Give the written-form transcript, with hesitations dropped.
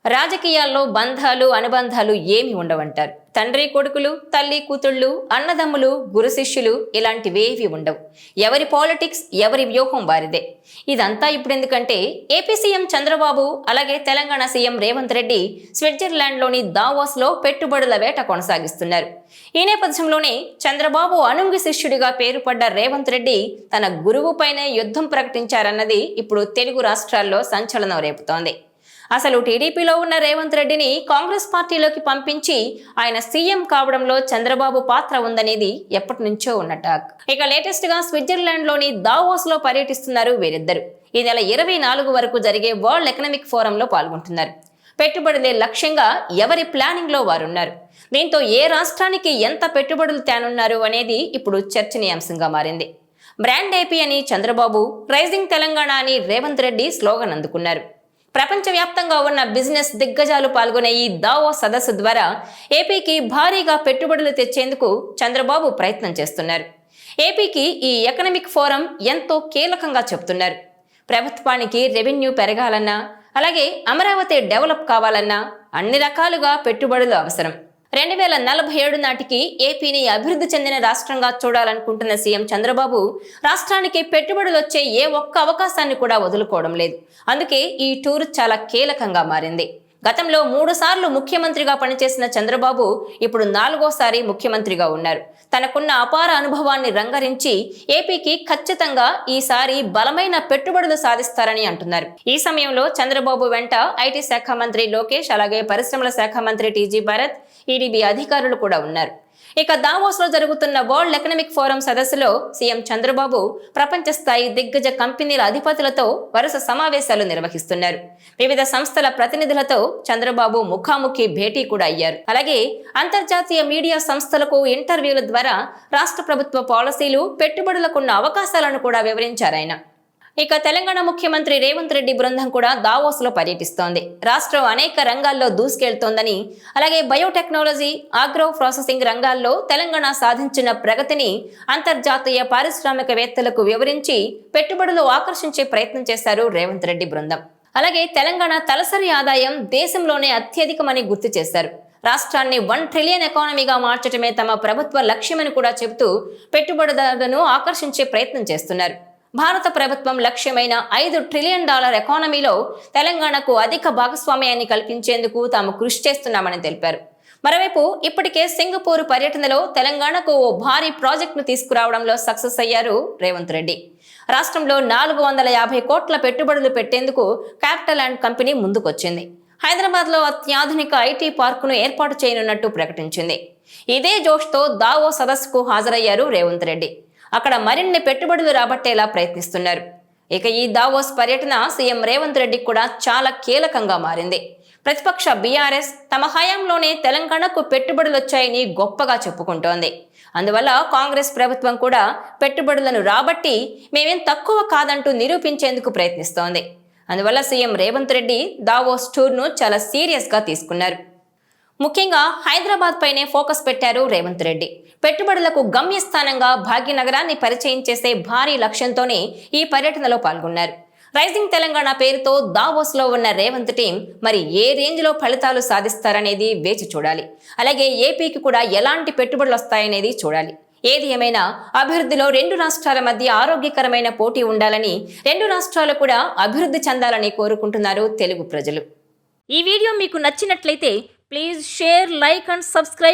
రాజకీయాల్లో బంధాలు అనుబంధాలు ఏమి ఉండవంటారు. తండ్రి కొడుకులు, తల్లి కూతుళ్ళు, అన్నదమ్ములు, గురు శిష్యులు ఇలాంటివేవి ఉండవు. ఎవరి పాలిటిక్స్, ఎవరి వ్యూహం వారిదే. ఇదంతా ఇప్పుడు ఎందుకంటే ఏపీ సీఎం చంద్రబాబు అలాగే తెలంగాణ సీఎం రేవంత్ రెడ్డి స్విట్జర్లాండ్లోని దావోస్లో పెట్టుబడుల వేట కొనసాగిస్తున్నారు. ఈ నేపథ్యంలోనే చంద్రబాబు అనుంగి శిష్యుడిగా పేరుపడ్డ రేవంత్ రెడ్డి తన గురువు పైనే యుద్ధం ప్రకటించారన్నది ఇప్పుడు తెలుగు రాష్ట్రాల్లో సంచలనం రేపుతోంది. అసలు టీడీపీలో ఉన్న రేవంత్ రెడ్డిని కాంగ్రెస్ పార్టీలోకి పంపించి ఆయన సీఎం కావడంలో చంద్రబాబు పాత్ర ఉందనేది ఎప్పటి నుంచో ఉన్న టాక్. ఇక లేటెస్ట్ గా స్విట్జర్లాండ్ లోని దావోస్ లో పర్యటిస్తున్నారు వీరిద్దరు. ఈ నెల 24 వరకు జరిగే వరల్డ్ ఎకనామిక్ ఫోరంలో పాల్గొంటున్నారు. పెట్టుబడులే లక్ష్యంగా ఎవరి ప్లానింగ్ లో వారున్నారు. దీంతో ఏ రాష్ట్రానికి ఎంత పెట్టుబడులు తేనున్నారు అనేది ఇప్పుడు చర్చనీయాంశంగా మారింది. బ్రాండ్ ఏపీ అని చంద్రబాబు, రైజింగ్ తెలంగాణ అని రేవంత్ రెడ్డి స్లోగన్ అందుకున్నారు. ప్రపంచవ్యాప్తంగా ఉన్న బిజినెస్ దిగ్గజాలు పాల్గొనే ఈ దావోస్ సదస్సు ద్వారా ఏపీకి భారీగా పెట్టుబడులు తెచ్చేందుకు చంద్రబాబు ప్రయత్నం చేస్తున్నారు. ఏపీకి ఈ ఎకనామిక్ ఫోరం ఎంతో కీలకంగా చెప్తున్నారు. ప్రభుత్వానికి రెవెన్యూ పెరగాలన్నా, అలాగే అమరావతి డెవలప్ కావాలన్నా అన్ని రకాలుగా పెట్టుబడులు అవసరం. 2047 నాటికి ఏపీని అభివృద్ధి చెందిన రాష్ట్రంగా చూడాలనుకుంటున్న సీఎం చంద్రబాబు రాష్ట్రానికి పెట్టుబడులు వచ్చే ఏ ఒక్క అవకాశాన్ని కూడా వదులుకోవడం లేదు. అందుకే ఈ టూర్ చాలా కీలకంగా మారింది. గతంలో 3 సార్లు ముఖ్యమంత్రిగా పనిచేసిన చంద్రబాబు ఇప్పుడు 4వ ముఖ్యమంత్రిగా ఉన్నారు. తనకున్న అపార అనుభవాన్ని రంగరించి ఏపీకి ఖచ్చితంగా ఈసారి బలమైన పెట్టుబడులు సాధిస్తారని అంటున్నారు. ఈ సమయంలో చంద్రబాబు వెంట ఐటీ శాఖ మంత్రి లోకేష్, అలాగే పరిశ్రమల శాఖ మంత్రి టీజీ భరత్, ఈడీబీ అధికారులు కూడా ఉన్నారు. ఇక దావోస్ లో జరుగుతున్న వరల్డ్ ఎకనామిక్ ఫోరం సదస్సులో సీఎం చంద్రబాబు ప్రపంచ స్థాయి దిగ్గజ కంపెనీల అధిపతులతో వరుస సమావేశాలు నిర్వహిస్తున్నారు. వివిధ సంస్థల ప్రతినిధులతో చంద్రబాబు ముఖాముఖి భేటీ కూడా అయ్యారు. అలాగే అంతర్జాతీయ మీడియా సంస్థలకు ఇంటర్వ్యూల ద్వారా రాష్ట్ర ప్రభుత్వ పాలసీలు, పెట్టుబడులకున్న అవకాశాలను కూడా వివరించారాయన. ఇక తెలంగాణ ముఖ్యమంత్రి రేవంత్ రెడ్డి బృందం కూడా దావోస్ లో పర్యటిస్తోంది. రాష్ట్రం అనేక రంగాల్లో దూసుకెళ్తోందని, అలాగే బయోటెక్నాలజీ, ఆగ్రో ప్రాసెసింగ్ రంగాల్లో తెలంగాణ సాధించిన ప్రగతిని అంతర్జాతీయ పారిశ్రామికవేత్తలకు వివరించి పెట్టుబడులు ఆకర్షించే ప్రయత్నం చేశారు రేవంత్ రెడ్డి బృందం. అలాగే తెలంగాణ తలసరి ఆదాయం దేశంలోనే అత్యధికమని గుర్తు చేశారు. రాష్ట్రాన్ని 1 ట్రిలియన్ ఎకానమీగా మార్చడమే తమ ప్రభుత్వ లక్ష్యమని కూడా చెబుతూ పెట్టుబడిదారులను ఆకర్షించే ప్రయత్నం చేస్తున్నారు. భారత ప్రభుత్వం లక్ష్యమైన $5 ట్రిలియన్ ఎకానమీలో తెలంగాణకు అధిక భాగస్వామ్యాన్ని కల్పించేందుకు తాము కృషి చేస్తున్నామని తెలిపారు. మరోవైపు ఇప్పటికే సింగపూర్ పర్యటనలో తెలంగాణకు ఓ భారీ ప్రాజెక్టును తీసుకురావడంలో సక్సెస్ అయ్యారు రేవంత్ రెడ్డి. రాష్ట్రంలో 450 కోట్ల పెట్టుబడులు పెట్టేందుకు క్యాపిటల్ అండ్ కంపెనీ ముందుకొచ్చింది. హైదరాబాద్లో అత్యాధునిక ఐటీ పార్కును ఏర్పాటు చేయనున్నట్టు ప్రకటించింది. ఇదే జోష్తో దావో సదస్సుకు హాజరయ్యారు రేవంత్ రెడ్డి. అక్కడ మరిన్ని పెట్టుబడులు రాబట్టేలా ప్రయత్నిస్తున్నారు. ఇక ఈ దావోస్ పర్యటన సీఎం రేవంత్ రెడ్డికి కూడా చాలా కీలకంగా మారింది. ప్రతిపక్ష బీఆర్ఎస్ తమ హయాంలోనే తెలంగాణకు పెట్టుబడులు వచ్చాయని గొప్పగా చెప్పుకుంటోంది. అందువల్ల కాంగ్రెస్ ప్రభుత్వం కూడా పెట్టుబడులను రాబట్టి మేమేం తక్కువ కాదంటూ నిరూపించేందుకు ప్రయత్నిస్తోంది. అందువల్ల సీఎం రేవంత్ రెడ్డి దావోస్ టూర్ను చాలా సీరియస్గా తీసుకున్నారు. ముఖ్యంగా హైదరాబాద్ పైనే ఫోకస్ పెట్టారు రేవంత్ రెడ్డి. పెట్టుబడులకు గమ్యస్థానంగా భాగ్యనగరాన్ని పరిచయం చేసే భారీ లక్ష్యంతోనే ఈ పర్యటనలో పాల్గొన్నారు. రైజింగ్ తెలంగాణ పేరుతో దావోస్ లో ఉన్న రేవంత్ టీం మరి ఏ రేంజ్ లో ఫలితాలు సాధిస్తారనేది వేచి చూడాలి. అలాగే ఏపీకి కూడా ఎలాంటి పెట్టుబడులు వస్తాయనేది చూడాలి. ఏది ఏమైనా అభివృద్ధిలో 2 రాష్ట్రాల మధ్య ఆరోగ్యకరమైన పోటీ ఉండాలని, 2 రాష్ట్రాలు కూడా అభివృద్ధి చెందాలని కోరుకుంటున్నారు తెలుగు ప్రజలు. ఈ వీడియో మీకు నచ్చినట్లయితే please share, like and subscribe.